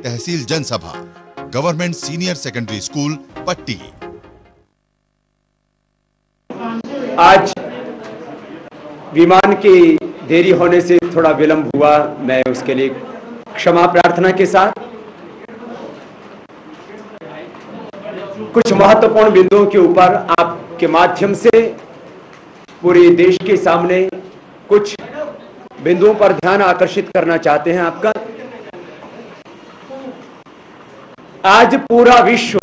तहसील जनसभा, government senior secondary school पट्टी। आज विमान की देरी होने से थोड़ा विलंब हुआ, मैं उसके लिए क्षमा प्रार्थना के साथ कुछ महत्वपूर्ण बिंदुओं के ऊपर आपके माध्यम से पूरे देश के सामने कुछ बिंदुओं पर ध्यान आकर्षित करना चाहते हैं आपका। आज पूरा विश्व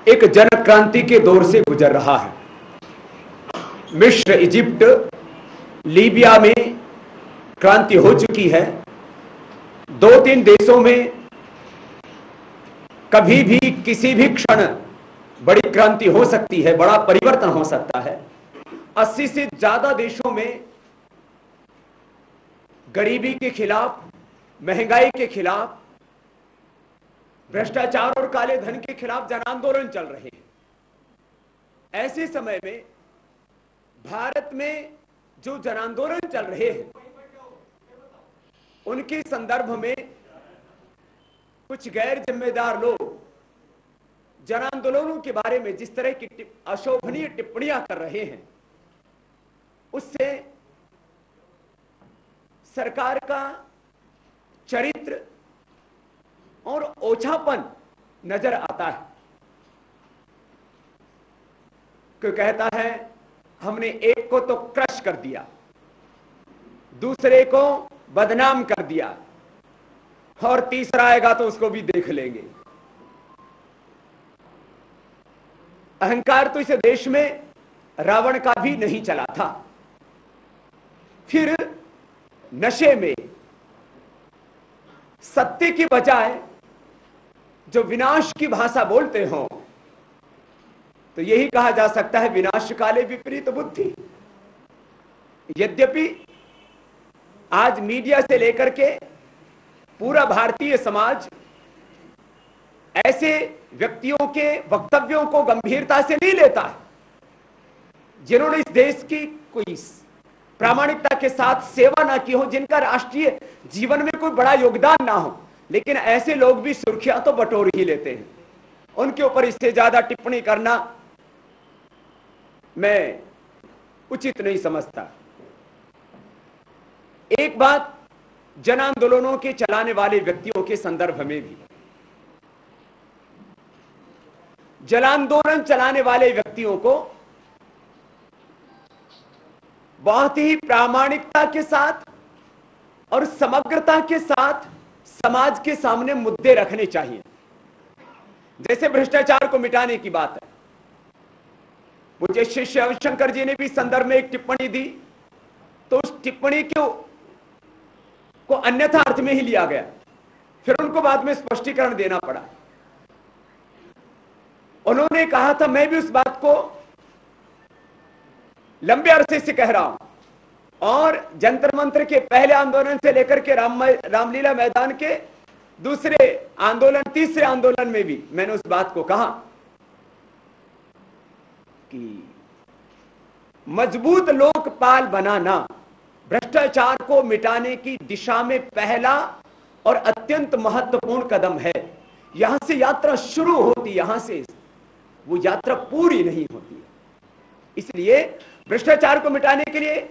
एक जन क्रांति के दौर से गुजर रहा है। मिस्र, इजिप्ट, लीबिया में क्रांति हो चुकी है। 2-3 देशों में कभी भी किसी भी क्षण बड़ी क्रांति हो सकती है, बड़ा परिवर्तन हो सकता है। 80 से ज्यादा देशों में गरीबी के खिलाफ, महंगाई के खिलाफ, भ्रष्टाचार और काले धन के खिलाफ जन आंदोलन चल रहे हैं। ऐसे समय में भारत में जो जन आंदोलन चल रहे हैं उनके संदर्भ में कुछ गैर जिम्मेदार लोग जन आंदोलनों के बारे में जिस तरह की अशोभनीय टिप्पणियां कर रहे हैं, उससे सरकार का चरित्र और ओछापन नजर आता है। कोई कहता है हमने एक को तो क्रश कर दिया, दूसरे को बदनाम कर दिया और तीसरा आएगा तो उसको भी देख लेंगे। अहंकार तो इस देश में रावण का भी नहीं चला था। फिर नशे में सत्य की बजाय जो विनाश की भाषा बोलते हो, तो यही कहा जा सकता है विनाश काले विपरीत बुद्धि। यद्यपि आज मीडिया से लेकर के पूरा भारतीय समाज ऐसे व्यक्तियों के वक्तव्यों को गंभीरता से नहीं लेता है जिन्होंने इस देश की कोई प्रामाणिकता के साथ सेवा ना की हो, जिनका राष्ट्रीय जीवन में कोई बड़ा योगदान ना हो, लेकिन ऐसे लोग भी सुर्खियां तो बटोर ही लेते हैं। उनके ऊपर इससे ज्यादा टिप्पणी करना मैं उचित नहीं समझता। एक बात जन आंदोलनों के चलाने वाले व्यक्तियों के संदर्भ में भी, जन आंदोलन चलाने वाले व्यक्तियों को बहुत ही प्रामाणिकता के साथ और समग्रता के साथ समाज के सामने मुद्दे रखने चाहिए। जैसे भ्रष्टाचार को मिटाने की बात है, मुझे शिष्य रविशंकर जी ने भी संदर्भ में एक टिप्पणी दी, तो उस टिप्पणी को अन्यथा अर्थ में ही लिया गया। फिर उनको बाद में स्पष्टीकरण देना पड़ा। उन्होंने कहा था, मैं भी उस बात को लंबे अरसे से कह रहा हूं और जंतर मंत्र के पहले आंदोलन से लेकर के रामलीला मैदान के दूसरे आंदोलन, तीसरे आंदोलन में भी मैंने उस बात को कहा कि मजबूत लोकपाल बनाना भ्रष्टाचार को मिटाने की दिशा में पहला और अत्यंत महत्वपूर्ण कदम है। यहां से यात्रा शुरू होती, यहां से वो यात्रा पूरी नहीं होती है। इसलिए भ्रष्टाचार को मिटाने के लिए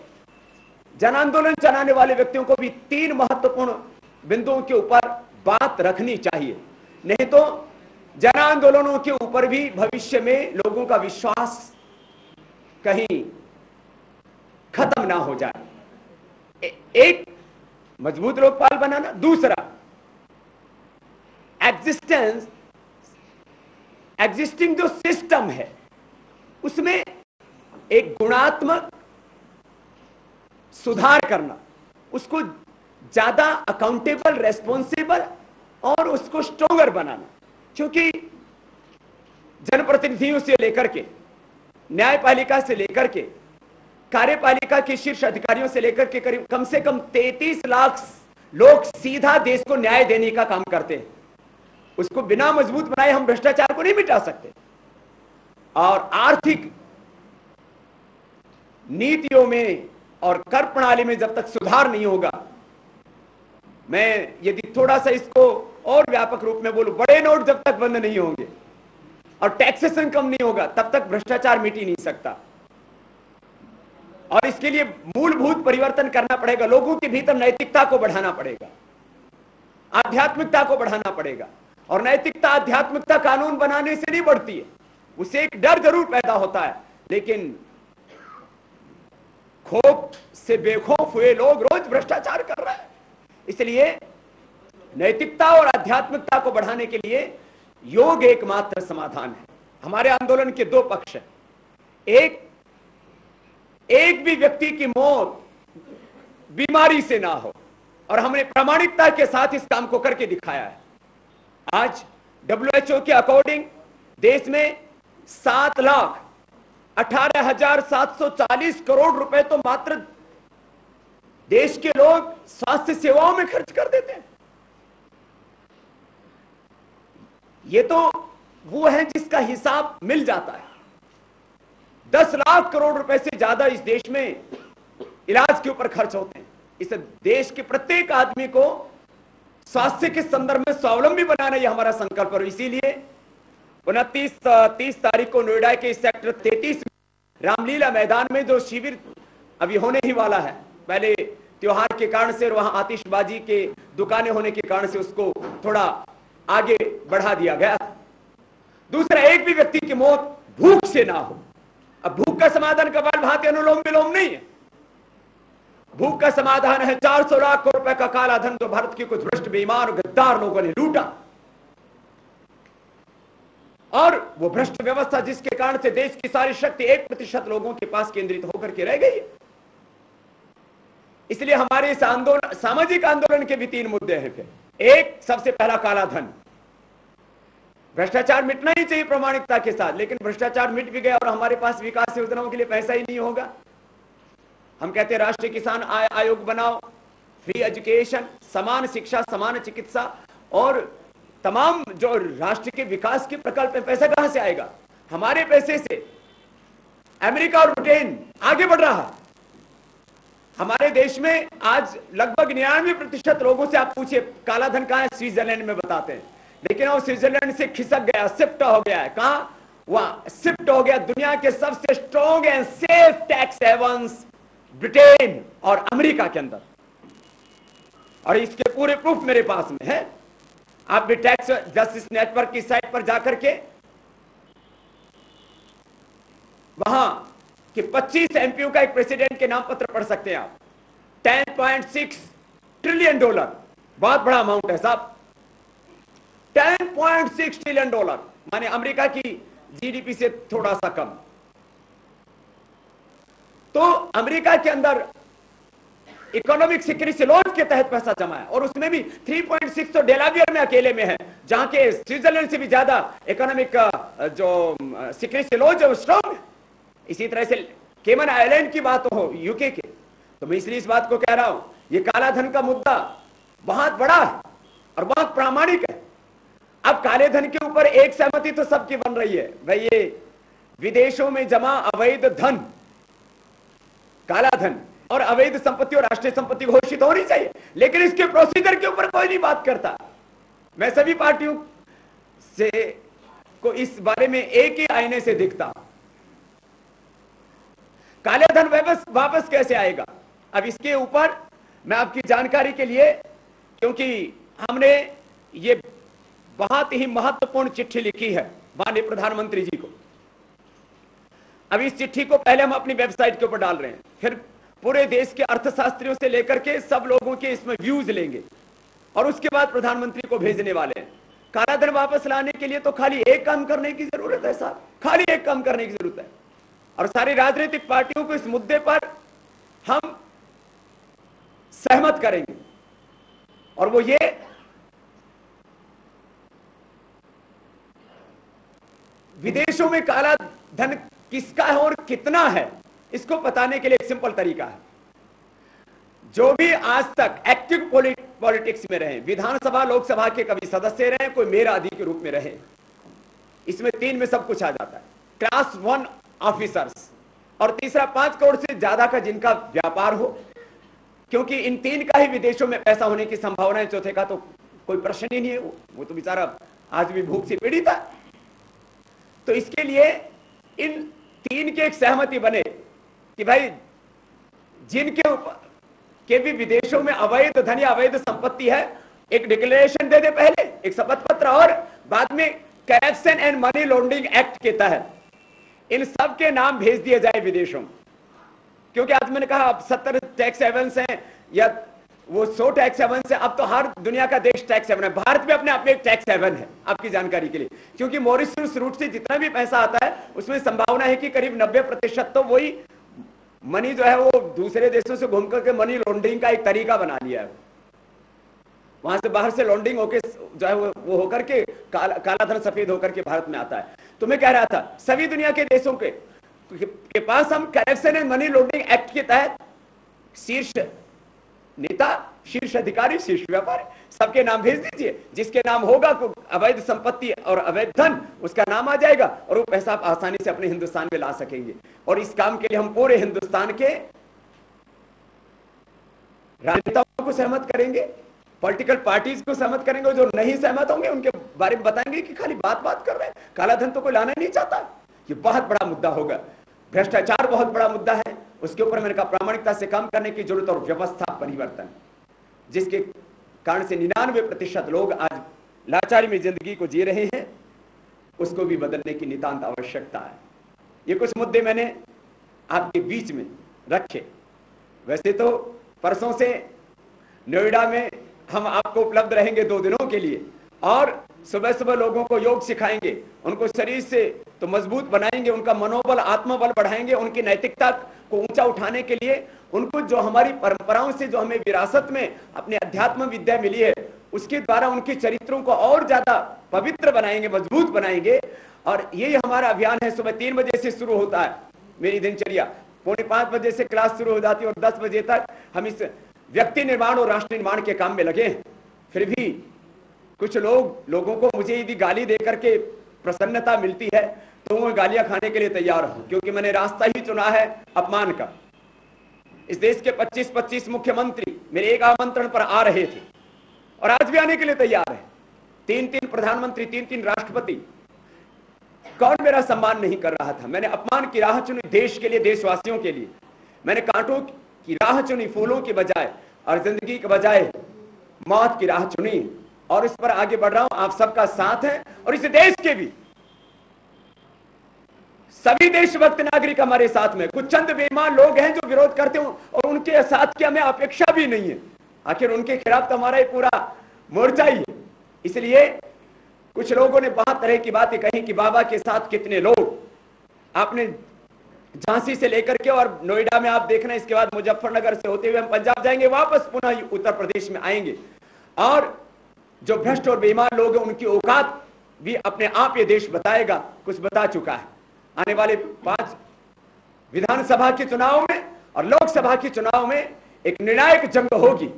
जन आंदोलन चलाने वाले व्यक्तियों को भी 3 महत्वपूर्ण बिंदुओं के ऊपर बात रखनी चाहिए, नहीं तो जन आंदोलनों के ऊपर भी भविष्य में लोगों का विश्वास कहीं खत्म ना हो जाए। एक मजबूत लोकपाल बनाना, दूसरा एग्जिस्टिंग जो सिस्टम है उसमें एक गुणात्मक सुधार करना, उसको ज्यादा अकाउंटेबल, रेस्पॉन्सिबल और उसको स्ट्रोंगर बनाना। क्योंकि जनप्रतिनिधियों से लेकर के, न्यायपालिका से लेकर के, कार्यपालिका के शीर्ष अधिकारियों से लेकर के करीब कम से कम 33 लाख लोग सीधा देश को न्याय देने का काम करते हैं। उसको बिना मजबूत बनाए हम भ्रष्टाचार को नहीं मिटा सकते। और आर्थिक नीतियों में और कर प्रणाली में जब तक सुधार नहीं होगा मैं यदि थोड़ा सा इसको और व्यापक रूप में बोलूं, बड़े नोट जब तक बंद नहीं होंगे और टैक्सेशन कम नहीं होगा तब तक भ्रष्टाचार मिट ही नहीं सकता। और इसके लिए मूलभूत परिवर्तन करना पड़ेगा। लोगों के भीतर नैतिकता को बढ़ाना पड़ेगा, आध्यात्मिकता को बढ़ाना पड़ेगा। और नैतिकता, आध्यात्मिकता कानून बनाने से नहीं बढ़ती है, उससे एक डर जरूर पैदा होता है, लेकिन खौफ से बेखौफ हुए लोग रोज भ्रष्टाचार कर रहे हैं। इसलिए नैतिकता और आध्यात्मिकता को बढ़ाने के लिए योग एकमात्र समाधान है। हमारे आंदोलन के दो पक्ष हैं। एक भी व्यक्ति की मौत बीमारी से ना हो, और हमने प्रामाणिकता के साथ इस काम को करके दिखाया है। आज WHO के अकॉर्डिंग देश में 7,18,740 करोड़ रुपए तो मात्र देश के लोग स्वास्थ्य सेवाओं में खर्च कर देते हैं। ये तो वो है जिसका हिसाब मिल जाता है। 10 लाख करोड़ रुपए से ज्यादा इस देश में इलाज के ऊपर खर्च होते हैं। इस देश के प्रत्येक आदमी को स्वास्थ्य के संदर्भ में स्वावलंबी बनाना यह हमारा संकल्प है। इसीलिए 29-30 तारीख को नोएडा के सेक्टर 33 रामलीला मैदान में जो शिविर अभी होने ही वाला है, पहले त्योहार के कारण से और वहां आतिशबाजी के दुकानें होने के कारण से उसको थोड़ा आगे बढ़ा दिया गया। दूसरा, एक भी व्यक्ति की मौत भूख से ना हो। अब भूख का समाधान कपालभाति अनुलोम विलोम नहीं है। भूख का समाधान है 400 लाख करोड़ रुपए का काला धन जो भारत के कुछ भ्रष्ट बेईमान और गद्दार लोगों ने लूटा, और वो भ्रष्ट व्यवस्था जिसके कारण से देश की सारी शक्ति 1% लोगों के पास केंद्रित होकर के रह गई है। इसलिए हमारे इस आंदोलन, सामाजिक आंदोलन के भी 3 मुद्दे हैं। फिर एक, सबसे पहला काला धन। भ्रष्टाचार मिटना ही चाहिए प्रामाणिकता के साथ, लेकिन भ्रष्टाचार मिट भी गया और हमारे पास विकास योजनाओं के लिए पैसा ही नहीं होगा। हम कहते हैं राष्ट्रीय किसान आय आयोग बनाओ, फ्री एजुकेशन, समान शिक्षा, समान चिकित्सा और तमाम जो राष्ट्र के विकास के प्रकल्प में पैसा कहां से आएगा? हमारे पैसे से अमेरिका और ब्रिटेन आगे बढ़ रहा है। हमारे देश में आज लगभग 99% लोगों से आप पूछिए काला धन कहां है, स्विट्जरलैंड में बताते हैं, लेकिन वो स्विट्जरलैंड से खिसक गया, शिफ्ट हो गया है। कहां? वहां शिफ्ट हो गया दुनिया के सबसे strong and safe tax havens Britain और अमेरिका के अंदर, और इसके पूरे प्रूफ मेरे पास में है। आप भी टैक्स जस्टिस नेटवर्क की साइट पर जाकर के वहां कि 25 एमपीओ का एक प्रेसिडेंट के नाम पत्र पढ़ सकते हैं आप। $10.6 ट्रिलियन, बहुत बड़ा अमाउंट है साहब। $10.6 ट्रिलियन, माने अमेरिका की जीडीपी से थोड़ा सा कम। तो अमेरिका के अंदर इकोनॉमिक सिक्योरिटी लॉज के तहत पैसा जमा है, और उसमें भी 3.6 तो डेलावियर में अकेले में है, जहां के स्विट्जरलैंड से भी ज्यादा इकोनॉमिक जो सिक्योरिटी लॉज है वो स्ट्रॉन्ग है। इसी तरह से केमन आइलैंड की बात हो यूके के, तो मैं इसलिए इस बात को कह रहा हूं, ये काला धन का मुद्दा बहुत बड़ा है और बहुत प्रामाणिक है। अब काले धन के ऊपर एक सहमति तो सबकी बन रही है, भाई ये विदेशों में जमा अवैध धन, काला धन और अवैध संपत्ति और राष्ट्रीय संपत्ति घोषित होनी चाहिए, लेकिन इसके प्रोसीजर के ऊपर कोई नहीं बात करता। मैं सभी पार्टियों से को इस बारे में एक ही आईने से दिखता। काले धन वापस कैसे आएगा? अब इसके ऊपर मैं आपकी जानकारी के लिए, क्योंकि हमने ये बहुत ही महत्वपूर्ण चिट्ठी लिखी है माननीय प्रधानमंत्री जी को। अब इस चिट्ठी को पहले हम अपनी वेबसाइट के ऊपर डाल रहे हैं, फिर पूरे देश के अर्थशास्त्रियों से लेकर के सब लोगों के इसमें व्यूज लेंगे और उसके बाद प्रधानमंत्री को भेजने वाले हैं। काला धन वापस लाने के लिए तो खाली एक काम करने की जरूरत है साहब, खाली एक काम करने की जरूरत है, और सारी राजनीतिक पार्टियों को इस मुद्दे पर हम सहमत करेंगे। और वो ये विदेशों में काला धन किसका है और कितना है, इसको बताने के लिए एक सिंपल तरीका है। जो भी आज तक एक्टिव पॉलिटिक्स में रहे, विधानसभा लोकसभा के कभी सदस्य रहे, कोई मेरा आदि के रूप में रहे, इसमें 3 में सब कुछ आ जाता है। क्लास 1 ऑफिसर्स, और तीसरा 5 करोड़ से ज्यादा का जिनका व्यापार हो, क्योंकि इन तीन का ही विदेशों में पैसा होने की संभावना है, चौथे का तो कोई प्रश्न ही नहीं है। वो तो बेचारा आज भी भूख से पीड़ित है। तो इसके लिए इन तीन की एक सहमति बने कि भाई जिनके के भी विदेशों में अवैध धन या अवैध संपत्ति है, एक डिक्लेरेशन दे दे पहले, एक शपथ पत्र, और बाद में corruption and money laundering act के तहत इन सब के नाम भेज दिए जाए विदेशों में। क्योंकि आज मैंने कहा अब 70 टैक्स हेवन्स हैं या वो 100 टैक्स हेवन्स हैं। अब तो हर दुनिया का देश टैक्स हेवन है। भारत भी अपने आप में एक टैक्स हेवन है, आपकी जानकारी के लिए। क्योंकि मॉरिशस रूट से जितना भी पैसा आता है उसमें संभावना है कि करीब 90% तो वही मनी जो है वो दूसरे देशों से घूम करके मनी लॉन्ड्रिंग का एक तरीका बना लिया है। वहां से बाहर से लॉन्ड्रिंग होकर जो है वो होकर के काला धन सफेद होकर के भारत में आता है। तो मैं कह रहा था सभी दुनिया के देशों के पास हम corruption and money laundering act के तहत शीर्ष नेता, शीर्ष अधिकारी, शीर्ष व्यापारी सबके नाम भेज दीजिए। जिसके नाम होगा अवैध संपत्ति और अवैध धन, उसका नाम आ जाएगा और वो पैसा आप आसानी से अपने हिंदुस्तान में ला सकेंगे। और इस काम के लिए हम पूरे हिंदुस्तान के राजनेताओं को सहमत करेंगे, पॉलिटिकल पार्टीज को सहमत करेंगे। जो नहीं सहमत होंगे उनके बारे में बताएंगे कि खाली बात कर रहे हैं, काला धन तो कोई लाना ही नहीं चाहता। ये बहुत बड़ा मुद्दा होगा। भ्रष्टाचार बहुत बड़ा मुद्दा है, उसके ऊपर मैंने कहा प्रामाणिकता से काम करने की जरूरत और व्यवस्था परिवर्तन, जिसके कारण से 99% लोग आज लाचारी में जिंदगी को जी रहे हैं, उसको भी बदलने की नितांत आवश्यकता है। ये कुछ मुद्दे मैंने आपके बीच में रखे। वैसे तो परसों से नोएडा में हम आपको उपलब्ध रहेंगे 2 दिनों के लिए, और सुबह सुबह लोगों को योग सिखाएंगे, उनको शरीर से तो मजबूत बनाएंगे, उनका मनोबल, आत्मबल बढ़ाएंगे, उनकी नैतिकता को ऊंचा उठाने के लिए उनको जो हमारी परंपराओं से जो हमें विरासत में अपने अध्यात्म विद्या मिली है उसके द्वारा उनके चरित्रों को और ज्यादा पवित्र बनाएंगे, मजबूत बनाएंगे। और यही हमारा अभियान है। सुबह 3 बजे से शुरू होता है मेरी दिनचर्या, 4:45 बजे से क्लास शुरू हो जाती है और 10 बजे तक हम इस व्यक्ति निर्माण और राष्ट्र निर्माण के काम में लगे हैं। फिर भी कुछ लोगों को मुझे यदि गाली देकर के प्रसन्नता मिलती है तो मैं गालियां खाने के लिए तैयार हूं, क्योंकि मैंने रास्ता ही चुना है अपमान का। इस देश के 25 मुख्यमंत्री मेरे एक आमंत्रण पर आ रहे थे और आज भी आने के लिए तैयार है। 3 प्रधानमंत्री, 3 राष्ट्रपति, कौन मेरा सम्मान नहीं कर रहा था। मैंने अपमान की राह चुनी देश के लिए, देशवासियों के लिए। मैंने कांटों की राह चुनी फूलों की बजाय, और जिंदगी के बजाय मौत की राह चुनी, और इस पर आगे बढ़ रहा हूं। आप सबका साथ है और इस देश के भी सभी देशभक्त नागरिक हमारे साथ में। कुछ चंद बेईमान लोग हैं जो विरोध करते हो और उनके साथ की हमें अपेक्षा भी नहीं है। आखिर उनके खिलाफ तो हमारा एक पूरा मोर्चा ही है। इसलिए कुछ लोगों ने बहुत तरह की बातें कही कि बाबा के साथ कितने लोग। आपने झांसी से लेकर के और नोएडा में आप देखना, इसके बाद मुजफ्फरनगर से होते हुए हम पंजाब जाएंगे, वापस पुनः उत्तर प्रदेश में आएंगे। और जो भ्रष्ट और बेईमान लोग हैं उनकी औकात भी अपने आप ये देश बताएगा, कुछ बता चुका है। आने वाले 5 विधानसभा के चुनाव में और लोकसभा के चुनाव में एक निर्णायक जंग होगी।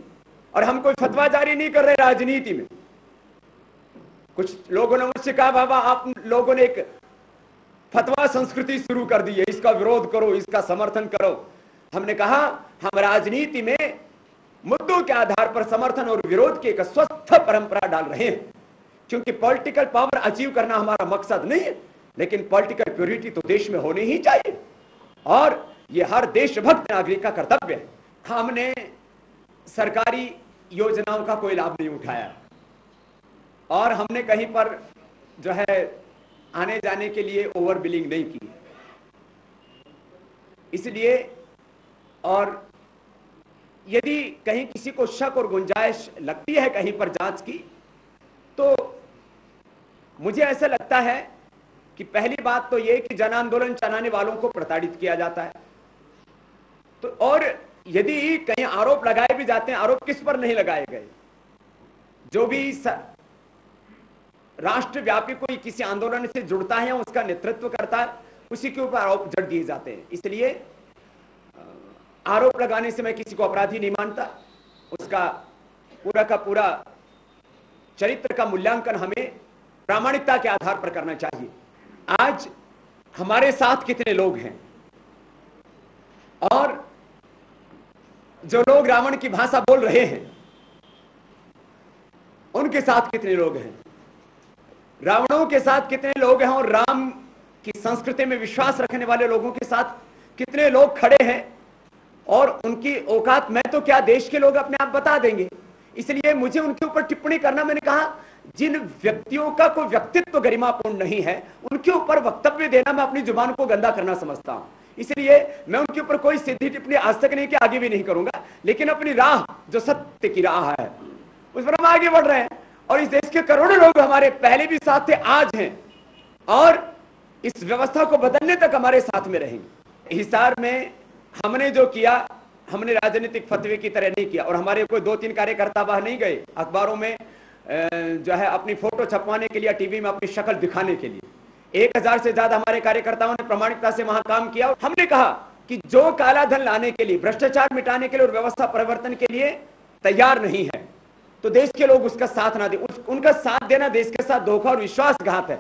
और हम कोई फतवा जारी नहीं कर रहे राजनीति में। कुछ लोगों ने मुझसे कहा बाबा आप लोगों ने एक फतवा संस्कृति शुरू कर दी है, इसका विरोध करो, इसका समर्थन करो। हमने कहा हम राजनीति में मुद्दों के आधार पर समर्थन और विरोध की एक स्वस्थ परंपरा डाल रहे हैं। क्योंकि पॉलिटिकल पावर अचीव करना हमारा मकसद नहीं है, लेकिन पॉलिटिकल प्योरिटी तो देश में होनी ही चाहिए, और यह हर देशभक्त नागरिक का कर्तव्य है। हमने सरकारी योजनाओं का कोई लाभ नहीं उठाया और हमने कहीं पर जो है आने जाने के लिए ओवर बिलिंग नहीं की। इसलिए, और यदि कहीं किसी को शक और गुंजाइश लगती है कहीं पर जांच की, तो मुझे ऐसा लगता है कि पहली बात तो यह कि जन आंदोलन चलाने वालों को प्रताड़ित किया जाता है। तो और यदि कहीं आरोप लगाए भी जाते हैं, आरोप किस पर नहीं लगाए गए? जो भी राष्ट्रव्यापी कोई किसी आंदोलन से जुड़ता है, उसका नेतृत्व करता है, उसी के ऊपर आरोप जड़ दिए जाते हैं। इसलिए आरोप लगाने से मैं किसी को अपराधी नहीं मानता। उसका पूरा का पूरा चरित्र का मूल्यांकन हमें प्रामाणिकता के आधार पर करना चाहिए। आज हमारे साथ कितने लोग हैं और जो लोग रावण की भाषा बोल रहे हैं उनके साथ कितने लोग हैं, रावणों के साथ कितने लोग हैं, और राम की संस्कृति में विश्वास रखने वाले लोगों के साथ कितने लोग खड़े हैं, और उनकी औकात मैं तो क्या, देश के लोग अपने आप बता देंगे। इसलिए मुझे उनके ऊपर टिप्पणी करना, मैंने कहा जिन व्यक्तियों का कोई व्यक्तित्व गरिमापूर्ण नहीं है उनके ऊपर वक्तव्य देना मैं अपनी जुबान को गंदा करना समझता हूं। इसलिए मैं उनके ऊपर कोई सीधी टिप्पणी आज तक नहीं की, आगे भी नहीं करूंगा, लेकिन अपनी राह जो सत्य की राह है उस पर हम आगे बढ़ रहे हैं। और इस देश के करोड़ों लोग हमारे पहले भी साथ थे, आज हैं, और इस व्यवस्था को बदलने तक हमारे साथ में रहेंगे। हिसार में हमने जो किया, हमने राजनीतिक फतवे की तरह नहीं किया, और हमारे कोई 2-3 कार्यकर्ता वहां नहीं गए अखबारों में जो है अपनी फोटो छपवाने के लिए, टीवी में अपनी शक्ल दिखाने के लिए। 1000 से ज्यादा हमारे कार्यकर्ताओं ने प्रामाणिकता से वहां काम किया। हमने कहा कि जो काला धन लाने के लिए, भ्रष्टाचार मिटाने के लिए और व्यवस्था परिवर्तन के लिए तैयार नहीं है तो देश के लोग उसका साथ ना दे, उनका साथ देना देश के साथ धोखा और विश्वासघात है।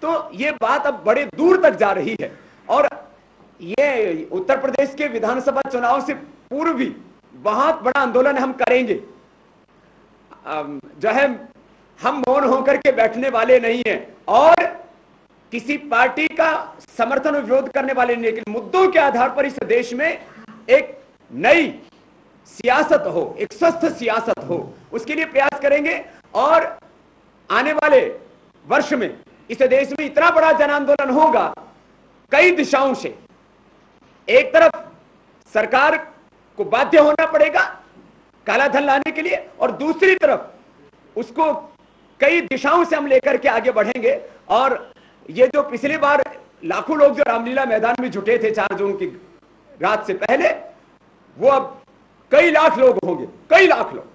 तो ये बात अब बड़े दूर तक जा रही है, और ये उत्तर प्रदेश के विधानसभा चुनाव से पूर्व भी बहुत बड़ा आंदोलन हम करेंगे। जो है हम मौन होकर के बैठने वाले नहीं हैं, और किसी पार्टी का समर्थन और विरोध करने वाले नहीं, लेकिन मुद्दों के आधार पर इस देश में एक नई सियासत हो, एक स्वस्थ सियासत हो, उसके लिए प्रयास करेंगे। और आने वाले वर्ष में इस देश में इतना बड़ा जन आंदोलन होगा कई दिशाओं से। एक तरफ सरकार को बाध्य होना पड़ेगा काला धन लाने के लिए, और दूसरी तरफ उसको कई दिशाओं से हम लेकर के आगे बढ़ेंगे। और ये जो पिछली बार लाखों लोग जो रामलीला मैदान में जुटे थे 4 जून की रात से पहले, वो अब कई लाख लोग होंगे, कई लाख लोग,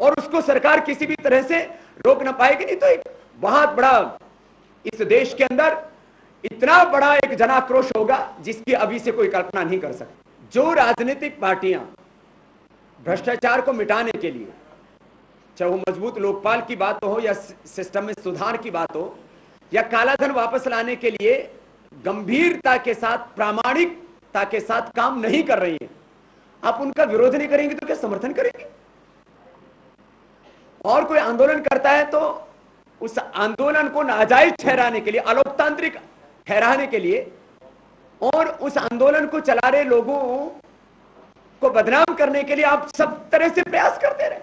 और उसको सरकार किसी भी तरह से रोक ना पाएगी। नहीं तो एक बहुत बड़ा इस देश के अंदर इतना बड़ा एक जनाक्रोश होगा जिसकी अभी से कोई कल्पना नहीं कर सकती। जो राजनीतिक पार्टियां भ्रष्टाचार को मिटाने के लिए, चाहे वो मजबूत लोकपाल की बात हो या सिस्टम में सुधार की बात हो या कालाधन वापस लाने के लिए गंभीरता के साथ, प्रामाणिकता के साथ काम नहीं कर रही है, आप उनका विरोध नहीं करेंगे तो क्या समर्थन करेंगे? और कोई आंदोलन करता है तो उस आंदोलन को नाजायज ठहराने के लिए, अलोकतांत्रिक ठहराने के लिए, और उस आंदोलन को चला रहे लोगों को बदनाम करने के लिए आप सब तरह से प्रयास करते रहे,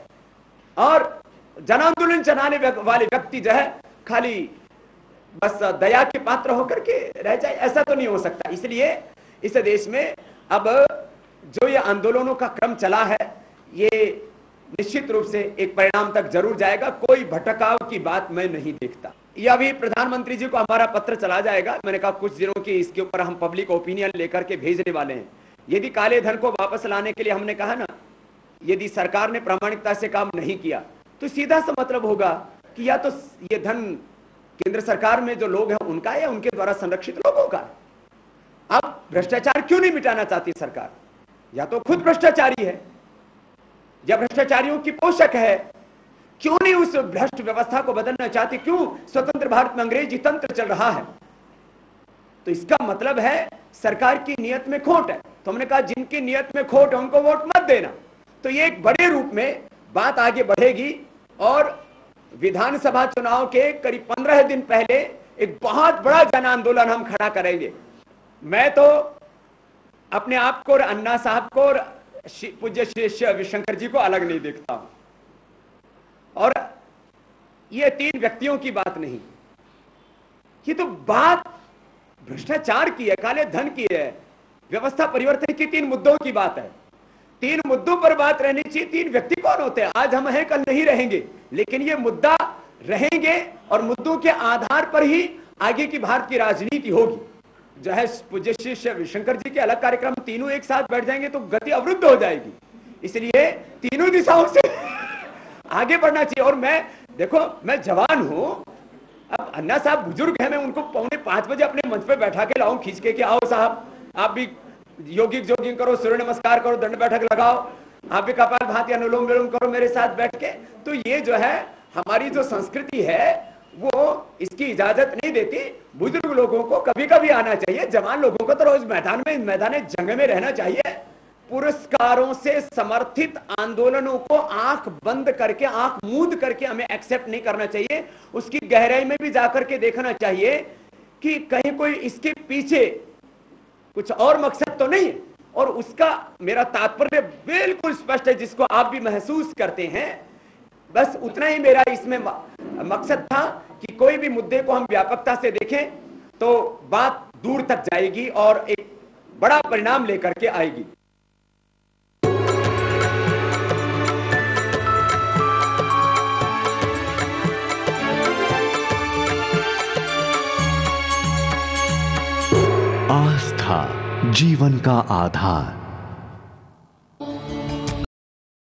और जन आंदोलन चलाने वाले व्यक्ति जो है खाली बस दया के पात्र होकर के रह जाए, ऐसा तो नहीं हो सकता। इसलिए इस देश में अब जो ये आंदोलनों का क्रम चला है, ये निश्चित रूप से एक परिणाम तक जरूर जाएगा। कोई भटकाव की बात मैं नहीं देखता। ये अभी प्रधानमंत्री जी को हमारा पत्र चला जाएगा, मैंने कहा कुछ दिनों की इसके ऊपर हम पब्लिक ओपिनियन लेकर के भेजने वाले हैं। यदि काले धन को वापस लाने के लिए हमने कहा ना, यदि सरकार ने प्रामाणिकता से काम नहीं किया तो सीधा सा मतलब होगा कि या तो ये धन केंद्र सरकार में जो लोग हैं उनका है या उनके द्वारा संरक्षित लोगों का। अब भ्रष्टाचार क्यों नहीं मिटाना चाहती सरकार? या तो खुद भ्रष्टाचारी है या भ्रष्टाचारियों की पोषक है। क्यों नहीं उस भ्रष्ट व्यवस्था को बदलना चाहती? क्यों स्वतंत्र भारत में अंग्रेजी तंत्र चल रहा है? तो इसका मतलब है सरकार की नियत में खोट है। तो हमने कहा जिनकी नियत में खोट है उनको वोट मत देना। तो ये एक बड़े रूप में बात आगे बढ़ेगी, और विधानसभा चुनाव के करीब 15 दिन पहले एक बहुत बड़ा जन आंदोलन हम खड़ा करेंगे। मैं तो अपने आप को और अन्ना साहब को और पूज्य श्री रविशंकर जी को अलग नहीं देखता हूं, और ये 3 व्यक्तियों की बात नहीं, ये तो बात भ्रष्टाचार की है, काले धन की है, व्यवस्था परिवर्तन की 3 मुद्दों की बात है। 3 मुद्दों पर बात रहनी चाहिए। 3 व्यक्ति कौन होते हैं? आज हम हैं, कल नहीं रहेंगे, लेकिन ये मुद्दा रहेंगे, और मुद्दों के आधार पर ही आगे की भारत की राजनीति होगी। जो है पूज्य श्री रविशंकर जी के अलग कार्यक्रम, तीनों एक साथ बैठ जाएंगे तो गति अवरुद्ध हो जाएगी। इसलिए तीनों दिशाओं से आगे बढ़ना चाहिए। और मैं देखो, मैं जवान हूं, अब अन्ना साहब बुजुर्ग हैं, मैं उनको 4:45 बजे अपने मंच पे बैठा के लाऊं खींच के कि आओ साहब आप भी योगिक जोगिंग करो, सूर्य नमस्कार करो, दंड बैठक लगाओ, आप भी कपाल भाती अनुलोम विलोम करो मेरे साथ बैठ के। तो ये जो है हमारी जो संस्कृति है वो इसकी इजाजत नहीं देती। बुजुर्ग लोगों को कभी कभी आना चाहिए, जवान लोगों को तो रोज मैदान जंग में रहना चाहिए। पुरस्कारों से समर्थित आंदोलनों को आंख बंद करके, आंख मूंद करके हमें एक्सेप्ट नहीं करना चाहिए। उसकी गहराई में भी जाकर के देखना चाहिए कि कहीं कोई इसके पीछे कुछ और मकसद तो नहीं है। और उसका मेरा तात्पर्य बिल्कुल स्पष्ट है, जिसको आप भी महसूस करते हैं। बस उतना ही मेरा इसमें मकसद था कि कोई भी मुद्दे को हम व्यापकता से देखें तो बात दूर तक जाएगी और एक बड़ा परिणाम लेकर के आएगी। आस्था जीवन का आधार।